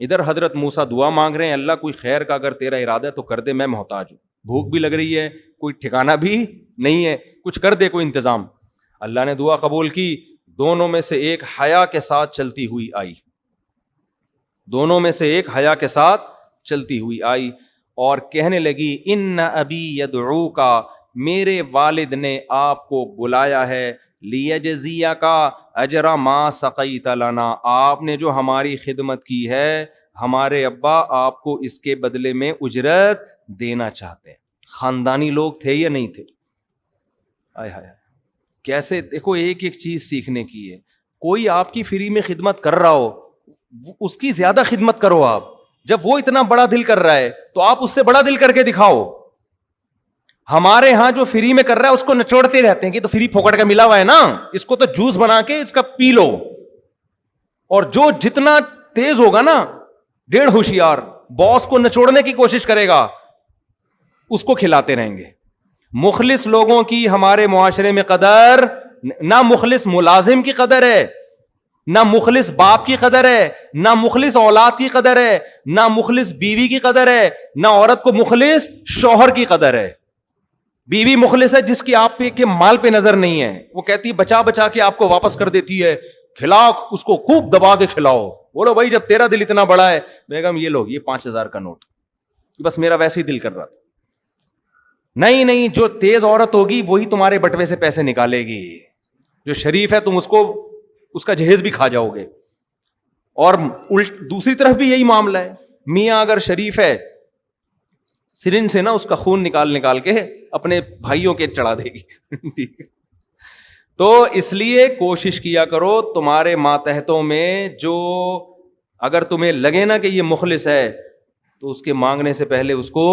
ادھر حضرت موسیٰ دعا مانگ رہے ہیں, اللہ کوئی خیر کا اگر تیرا ارادہ ہے تو کر دے, میں محتاج ہوں, بھوک بھی لگ رہی ہے, کوئی ٹھکانہ بھی نہیں ہے, کچھ کر دے کوئی انتظام. اللہ نے دعا قبول کی. دونوں میں سے ایک حیا کے ساتھ چلتی ہوئی آئی, دونوں میں سے ایک حیا کے ساتھ چلتی ہوئی آئی اور کہنے لگی ان ابی یدعوک, میرے والد نے آپ کو بلایا ہے, لیجزیک اجر ما سقیت لنا, آپ نے جو ہماری خدمت کی ہے ہمارے ابا آپ کو اس کے بدلے میں اجرت دینا چاہتے ہیں. خاندانی لوگ تھے یا نہیں تھے؟ آئے ہائے, کیسے دیکھو ایک ایک چیز سیکھنے کی ہے. کوئی آپ کی فری میں خدمت کر رہا ہو اس کی زیادہ خدمت کرو آپ. جب وہ اتنا بڑا دل کر رہا ہے تو آپ اس سے بڑا دل کر کے دکھاؤ. ہمارے ہاں جو فری میں کر رہا ہے اس کو نچوڑتے رہتے ہیں کہ تو فری پھوکٹ کا ملا ہوا ہے نا, اس کو تو جوس بنا کے اس کا پی لو. اور جو جتنا تیز ہوگا نا, 1.5 ہوشیار, باس کو نچوڑنے کی کوشش کرے گا, اس کو کھلاتے رہیں گے. مخلص لوگوں کی ہمارے معاشرے میں قدر, نہ مخلص ملازم کی قدر ہے, نہ مخلص باپ کی قدر ہے, نہ مخلص اولاد کی قدر ہے, نہ مخلص بیوی کی قدر ہے, نہ عورت کو مخلص شوہر کی قدر ہے. بیوی مخلص ہے جس کی آپ کے مال پہ نظر نہیں ہے, وہ کہتی ہے بچا بچا کے آپ کو واپس کر دیتی ہے, کھلاؤ اس کو خوب دبا کے کھلاؤ. بولو بھائی جب تیرا دل اتنا بڑا ہے, بیگم یہ لو یہ 5,000 کا نوٹ, بس میرا ویسے ہی دل کر رہا تھا. نہیں, جو تیز عورت ہوگی وہی تمہارے بٹوے سے پیسے نکالے گی. جو شریف ہے تم اس کو اس کا جہیز بھی کھا جاؤ گے. اور دوسری طرف بھی یہی معاملہ ہے, میاں اگر شریف ہے, سرنج سے نا اس کا خون نکال کے اپنے بھائیوں کے چڑھا دے گی. تو اس لیے کوشش کیا کرو تمہارے ماتحتوں میں جو, اگر تمہیں لگے نا کہ یہ مخلص ہے تو اس کے مانگنے سے پہلے اس کو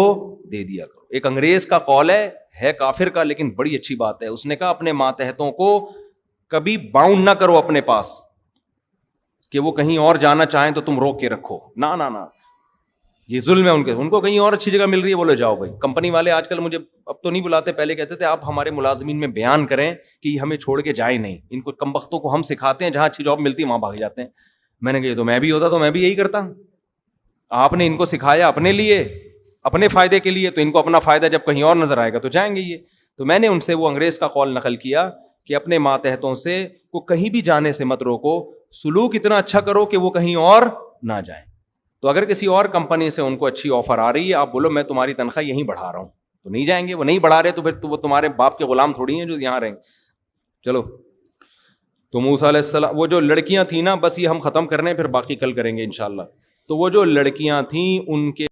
دے دیا کرو. ایک انگریز کا قول ہے کافر کا, لیکن بڑی اچھی بات ہے. اس نے کہا اپنے ماتحتوں کو کبھی باؤنڈ نہ کرو اپنے پاس کہ وہ کہیں اور جانا چاہیں تو تم روک کے رکھو. نہ نہ نہ, یہ ظلم ہے ان کو کہیں اور اچھی جگہ مل رہی ہے, بولے جاؤ بھائی. کمپنی والے آج کل مجھے اب تو نہیں بلاتے, پہلے کہتے تھے آپ ہمارے ملازمین میں بیان کریں کہ ہمیں چھوڑ کے جائیں نہیں, ان کو کمبختوں کو ہم سکھاتے ہیں, جہاں اچھی جاب ملتی ہے وہاں بھاگ جاتے ہیں. میں نے کہا تو میں بھی ہوتا تو میں بھی یہی کرتا. آپ نے ان کو سکھایا اپنے لیے, اپنے فائدے کے لیے, تو ان کو اپنا فائدہ جب کہیں اور نظر آئے گا تو جائیں گے یہ. تو میں نے ان سے وہ انگریز کا قول نقل کیا کہ اپنے ماتحتوں سے کو کہیں بھی جانے سے مت روکو, سلوک اتنا اچھا کرو کہ وہ کہیں اور نہ جائیں. تو اگر کسی اور کمپنی سے ان کو اچھی آفر آ رہی ہے, آپ بولو میں تمہاری تنخواہ یہیں بڑھا رہا ہوں, تو نہیں جائیں گے. وہ نہیں بڑھا رہے تو پھر وہ تمہارے باپ کے غلام تھوڑی ہیں جو یہاں رہیں. چلو, تو موسیٰ علیہ السلام, وہ جو لڑکیاں تھیں نا, بس یہ ہم ختم کر رہے ہیں, پھر باقی کل کریں گے انشاءاللہ. تو وہ جو لڑکیاں تھیں ان کے